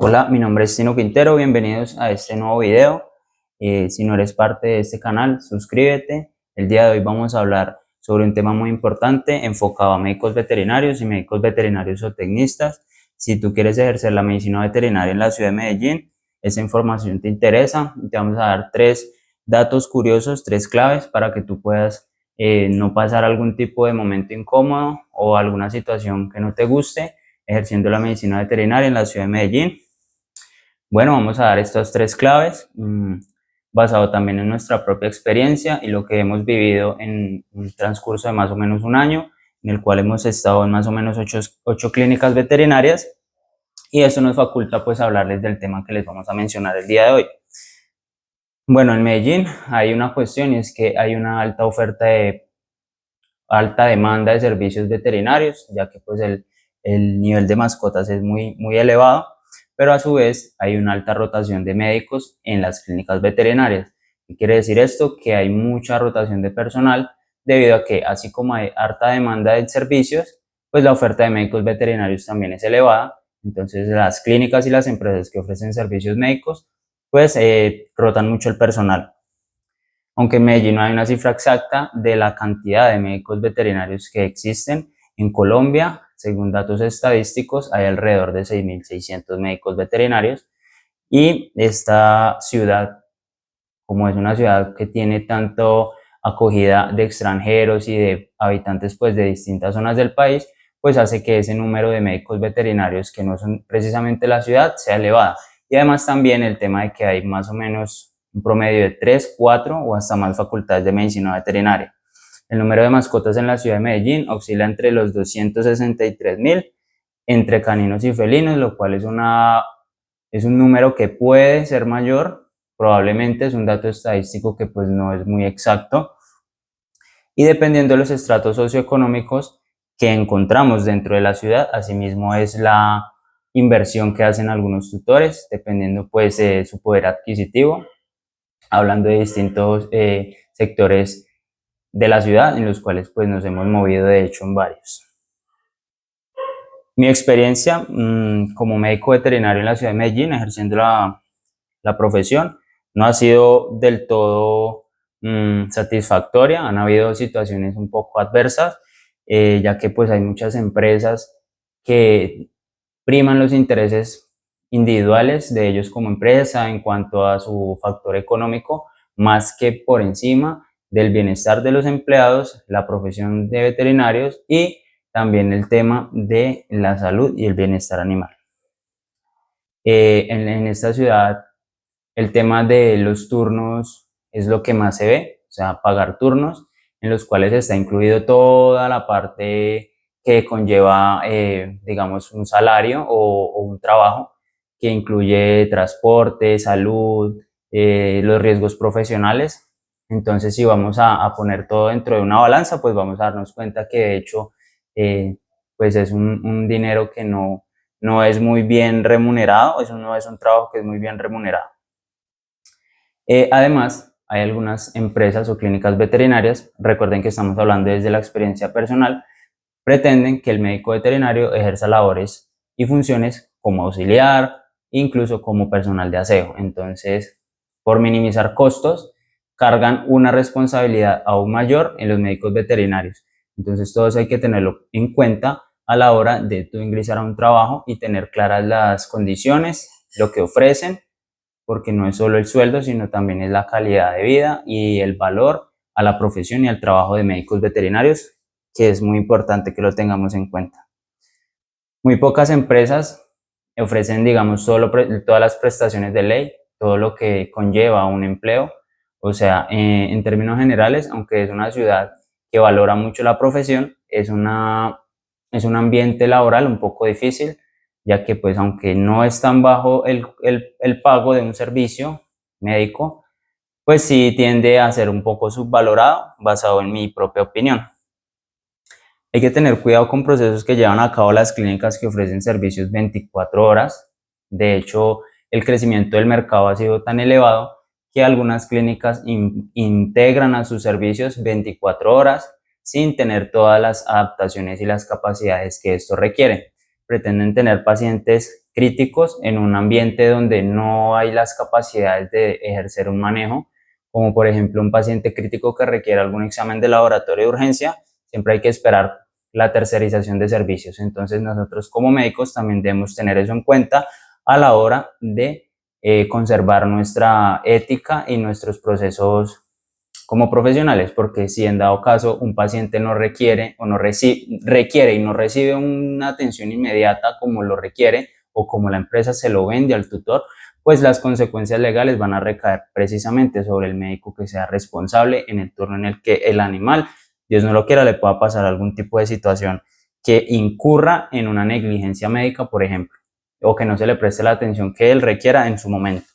Hola, mi nombre es Tino Quintero, bienvenidos a este nuevo video. Si no eres parte de este canal, suscríbete. El día de hoy vamos a hablar sobre un tema muy importante enfocado a médicos veterinarios y médicos veterinarios zootecnistas. Si tú quieres ejercer la medicina veterinaria en la ciudad de Medellín, esa información te interesa. Te vamos a dar tres datos curiosos, tres claves para que tú puedas no pasar algún tipo de momento incómodo o alguna situación que no te guste ejerciendo la medicina veterinaria en la ciudad de Medellín. Bueno, vamos a dar estas tres claves, basado también en nuestra propia experiencia y lo que hemos vivido en un transcurso de más o menos un año, en el cual hemos estado en más o menos ocho clínicas veterinarias, y eso nos faculta pues hablarles del tema que les vamos a mencionar el día de hoy. Bueno, en Medellín hay una cuestión, y es que hay una alta demanda de servicios veterinarios, ya que pues el nivel de mascotas es muy elevado, pero a su vez hay una alta rotación de médicos en las clínicas veterinarias. ¿Qué quiere decir esto? Que hay mucha rotación de personal debido a que, así como hay harta demanda de servicios, pues la oferta de médicos veterinarios también es elevada. Entonces las clínicas y las empresas que ofrecen servicios médicos pues rotan mucho el personal. Aunque en Medellín no hay una cifra exacta de la cantidad de médicos veterinarios que existen, en Colombia, según datos estadísticos, hay alrededor de 6.600 médicos veterinarios, y esta ciudad, como es una ciudad que tiene tanto acogida de extranjeros y de habitantes pues de distintas zonas del país, pues hace que ese número de médicos veterinarios que no son precisamente la ciudad sea elevada. Y además también el tema de que hay más o menos un promedio de 3, 4 o hasta más facultades de medicina veterinaria. El número de mascotas en la ciudad de Medellín oscila entre los 263.000 entre caninos y felinos, lo cual es un número que puede ser mayor. Probablemente es un dato estadístico que pues no es muy exacto, y dependiendo de los estratos socioeconómicos que encontramos dentro de la ciudad, asimismo es la inversión que hacen algunos tutores, dependiendo pues de su poder adquisitivo, hablando de distintos sectores de la ciudad en los cuales pues nos hemos movido de hecho en varios. Mi experiencia como médico veterinario en la ciudad de Medellín, ejerciendo la profesión, no ha sido del todo satisfactoria. Han habido situaciones un poco adversas, ya que pues hay muchas empresas que priman los intereses individuales de ellos como empresa en cuanto a su factor económico, más que por encima del bienestar de los empleados, la profesión de veterinarios y también el tema de la salud y el bienestar animal. En esta ciudad el tema de los turnos es lo que más se ve, o sea, pagar turnos en los cuales está incluido toda la parte que conlleva, digamos, un salario o un trabajo que incluye transporte, salud, los riesgos profesionales. Entonces, si vamos a poner todo dentro de una balanza, pues vamos a darnos cuenta que de hecho, eh, pues es un dinero que no es muy bien remunerado, eso no es un trabajo que es muy bien remunerado. Además, hay algunas empresas o clínicas veterinarias, recuerden que estamos hablando desde la experiencia personal, pretenden que el médico veterinario ejerza labores y funciones como auxiliar, incluso como personal de aseo. Entonces, por minimizar costos, cargan una responsabilidad aún mayor en los médicos veterinarios. Entonces, todo eso hay que tenerlo en cuenta a la hora de tú ingresar a un trabajo y tener claras las condiciones, lo que ofrecen, porque no es solo el sueldo, sino también es la calidad de vida y el valor a la profesión y al trabajo de médicos veterinarios, que es muy importante que lo tengamos en cuenta. Muy pocas empresas ofrecen, digamos, todas las prestaciones de ley, todo lo que conlleva un empleo. O sea, en términos generales, aunque es una ciudad que valora mucho la profesión, es un ambiente laboral un poco difícil, ya que pues aunque no es tan bajo el pago de un servicio médico, pues sí tiende a ser un poco subvalorado, basado en mi propia opinión. Hay que tener cuidado con procesos que llevan a cabo las clínicas que ofrecen servicios 24 horas. De hecho, el crecimiento del mercado ha sido tan elevado que algunas clínicas integran a sus servicios 24 horas sin tener todas las adaptaciones y las capacidades que esto requiere. pretenden tener pacientes críticos en un ambiente donde no hay las capacidades de ejercer un manejo, como por ejemplo un paciente crítico que requiere algún examen de laboratorio de urgencia, siempre hay que esperar la tercerización de servicios. Entonces nosotros como médicos también debemos tener eso en cuenta a la hora de conservar nuestra ética y nuestros procesos como profesionales, porque si en dado caso un paciente no requiere o no requiere y no recibe una atención inmediata como lo requiere o como la empresa se lo vende al tutor, pues las consecuencias legales van a recaer precisamente sobre el médico que sea responsable en el turno en el que el animal, Dios no lo quiera, le pueda pasar algún tipo de situación que incurra en una negligencia médica, por ejemplo, o que no se le preste la atención que él requiera en su momento.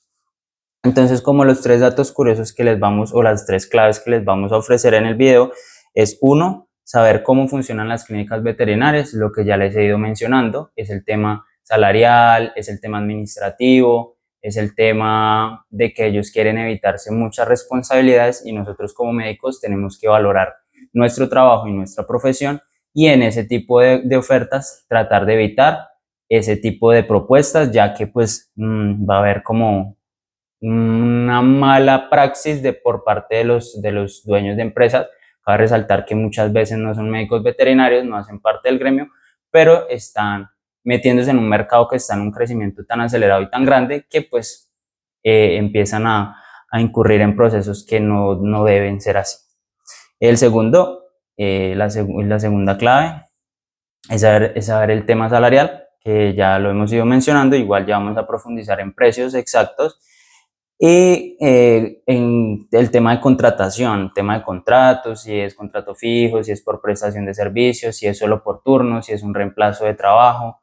Entonces, como los tres datos curiosos que les vamos, o las tres claves que les vamos a ofrecer en el video, es uno, saber cómo funcionan las clínicas veterinarias, lo que ya les he ido mencionando, es el tema salarial, es el tema administrativo, es el tema de que ellos quieren evitarse muchas responsabilidades y nosotros como médicos tenemos que valorar nuestro trabajo y nuestra profesión y en ese tipo de ofertas tratar de evitar ese tipo de propuestas, ya que pues va a haber como una mala praxis por parte de los dueños de empresas. Cabe resaltar que muchas veces no son médicos veterinarios, no hacen parte del gremio, pero están metiéndose en un mercado que está en un crecimiento tan acelerado y tan grande que pues empiezan a incurrir en procesos que no deben ser así. El segundo, la segunda clave es saber el tema salarial, que ya lo hemos ido mencionando, igual ya vamos a profundizar en precios exactos y en el tema de contratación, tema de contratos, si es contrato fijo, si es por prestación de servicios, si es solo por turno, si es un reemplazo de trabajo.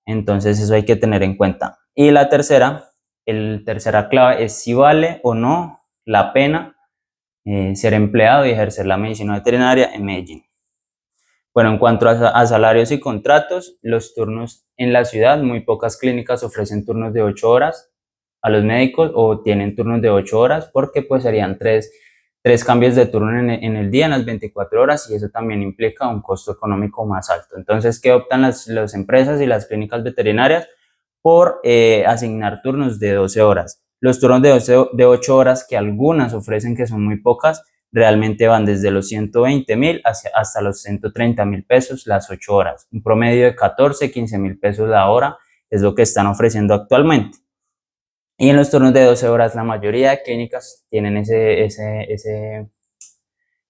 Entonces eso hay que tener en cuenta. Y la tercera clave es si vale o no la pena ser empleado y ejercer la medicina veterinaria en Medellín. Bueno, en cuanto a salarios y contratos, los turnos en la ciudad, muy pocas clínicas ofrecen turnos de 8 horas a los médicos o tienen turnos de 8 horas porque pues serían tres cambios de turno en el día, en las 24 horas y eso también implica un costo económico más alto. Entonces, ¿qué optan las empresas y las clínicas veterinarias? Por asignar turnos de 12 horas. Los turnos de 8 horas que algunas ofrecen que son muy pocas, realmente van desde los 120.000 hasta los 130.000 pesos las 8 horas. Un promedio de 14, 15.000 pesos la hora es lo que están ofreciendo actualmente. Y en los turnos de 12 horas, la mayoría de clínicas tienen ese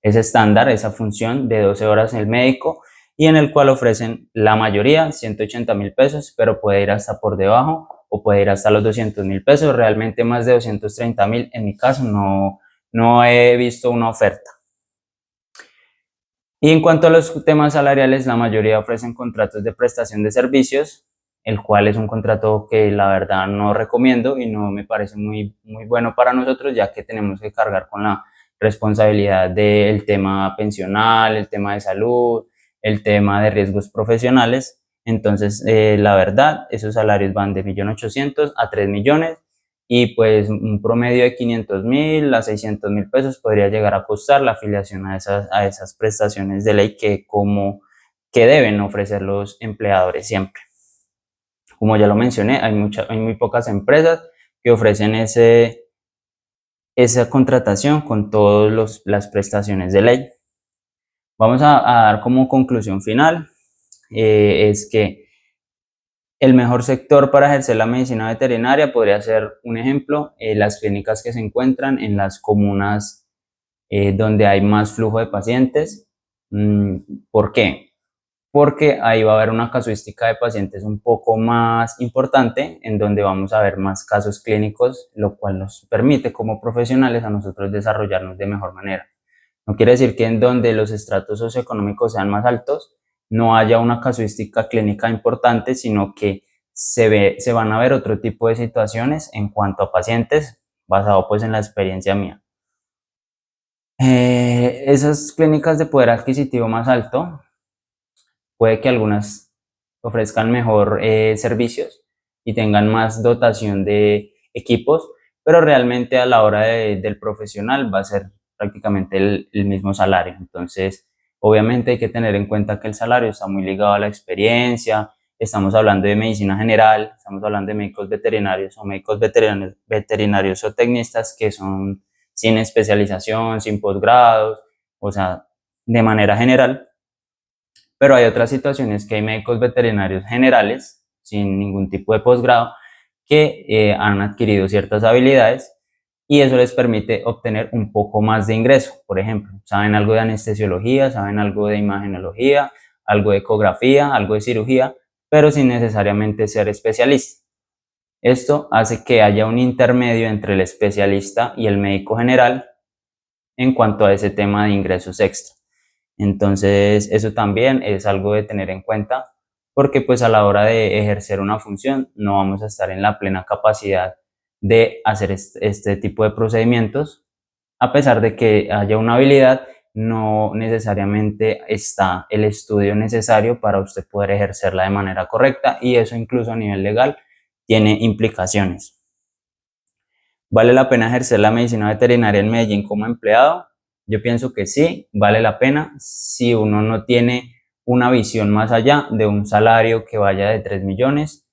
estándar, esa función de 12 horas en el médico, y en el cual ofrecen la mayoría 180.000 pesos, pero puede ir hasta por debajo o puede ir hasta los 200.000 pesos. Realmente más de 230.000 en mi caso no he visto una oferta. Y en cuanto a los temas salariales, la mayoría ofrecen contratos de prestación de servicios, el cual es un contrato que la verdad no recomiendo y no me parece muy bueno para nosotros, ya que tenemos que cargar con la responsabilidad del tema pensional, el tema de salud, el tema de riesgos profesionales. Entonces, la verdad, esos salarios van de 1.800.000 a 3 millones y pues un promedio de 500.000 a 600.000 pesos podría llegar a costar la afiliación a esas prestaciones de ley que deben ofrecer los empleadores siempre. Como ya lo mencioné, hay muy pocas empresas que ofrecen esa contratación con todas las prestaciones de ley. Vamos a dar como conclusión final, es que el mejor sector para ejercer la medicina veterinaria podría ser, un ejemplo, las clínicas que se encuentran en las comunas donde hay más flujo de pacientes. ¿Por qué? Porque ahí va a haber una casuística de pacientes un poco más importante, en donde vamos a ver más casos clínicos, lo cual nos permite como profesionales a nosotros desarrollarnos de mejor manera. No quiere decir que en donde los estratos socioeconómicos sean más altos no haya una casuística clínica importante, sino que se van a ver otro tipo de situaciones en cuanto a pacientes, basado pues en la experiencia mía. Esas clínicas de poder adquisitivo más alto, puede que algunas ofrezcan mejor servicios y tengan más dotación de equipos, pero realmente a la hora del profesional va a ser prácticamente el mismo salario. Entonces, obviamente hay que tener en cuenta que el salario está muy ligado a la experiencia, estamos hablando de medicina general, estamos hablando de médicos veterinarios o médicos veterinarios o tecnistas que son sin especialización, sin posgrados, o sea, de manera general. Pero hay otras situaciones que hay médicos veterinarios generales, sin ningún tipo de posgrado, que han adquirido ciertas habilidades y eso les permite obtener un poco más de ingreso. Por ejemplo, saben algo de anestesiología, saben algo de imagenología, algo de ecografía, algo de cirugía, pero sin necesariamente ser especialista. Esto hace que haya un intermedio entre el especialista y el médico general en cuanto a ese tema de ingresos extra. Entonces, eso también es algo de tener en cuenta porque pues a la hora de ejercer una función no vamos a estar en la plena capacidad de hacer este tipo de procedimientos. A pesar de que haya una habilidad, no necesariamente está el estudio necesario para usted poder ejercerla de manera correcta y eso incluso a nivel legal tiene implicaciones. ¿Vale la pena ejercer la medicina veterinaria en Medellín como empleado? Yo pienso que sí, vale la pena si uno no tiene una visión más allá de un salario que vaya de 3 millones.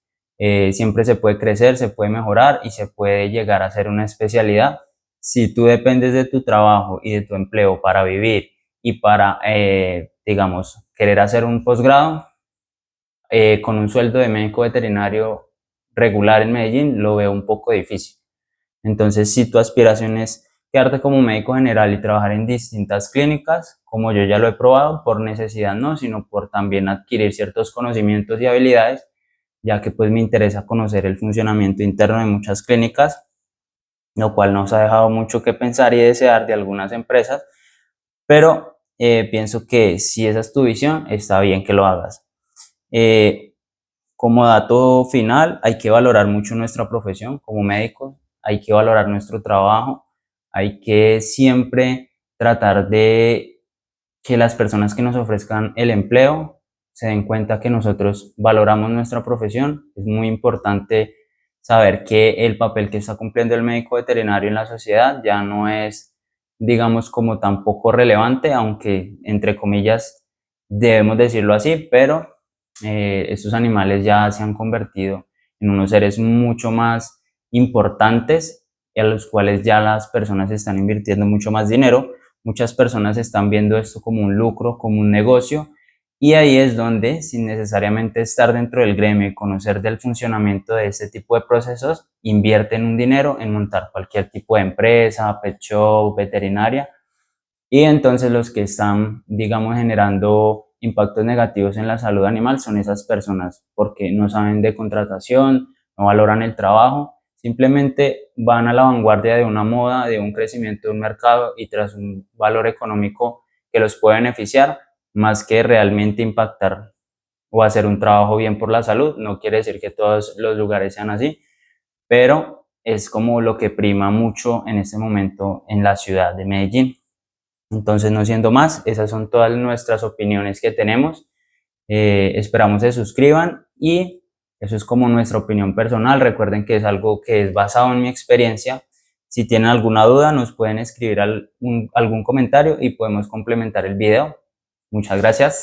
Siempre se puede crecer, se puede mejorar y se puede llegar a hacer una especialidad. Si tú dependes de tu trabajo y de tu empleo para vivir y para, digamos, querer hacer un posgrado, con un sueldo de médico veterinario regular en Medellín, lo veo un poco difícil. Entonces, si tu aspiración es quedarte como médico general y trabajar en distintas clínicas, como yo ya lo he probado, por necesidad no, sino por también adquirir ciertos conocimientos y habilidades, ya que pues me interesa conocer el funcionamiento interno de muchas clínicas, lo cual nos ha dejado mucho que pensar y desear de algunas empresas, pero pienso que si esa es tu visión, está bien que lo hagas. Eh, Como dato final, hay que valorar mucho nuestra profesión como médicos, hay que valorar nuestro trabajo, hay que siempre tratar de que las personas que nos ofrezcan el empleo se den cuenta que nosotros valoramos nuestra profesión. Es muy importante saber que el papel que está cumpliendo el médico veterinario en la sociedad ya no es, digamos, como tan poco relevante, aunque entre comillas debemos decirlo así, pero estos animales ya se han convertido en unos seres mucho más importantes y a los cuales ya las personas están invirtiendo mucho más dinero. Muchas personas están viendo esto como un lucro, como un negocio, y ahí es donde, sin necesariamente estar dentro del gremio y conocer del funcionamiento de este tipo de procesos, invierten un dinero en montar cualquier tipo de empresa, pet shop, veterinaria, y entonces los que están, digamos, generando impactos negativos en la salud animal son esas personas porque no saben de contratación, no valoran el trabajo, simplemente van a la vanguardia de una moda, de un crecimiento de un mercado y tras un valor económico que los puede beneficiar, más que realmente impactar o hacer un trabajo bien por la salud. No quiere decir que todos los lugares sean así, pero es como lo que prima mucho en este momento en la ciudad de Medellín. Entonces, no siendo más, esas son todas nuestras opiniones que tenemos. Esperamos se suscriban y eso es como nuestra opinión personal. Recuerden que es algo que es basado en mi experiencia. Si tienen alguna duda, nos pueden escribir algún comentario y podemos complementar el video. Muchas gracias.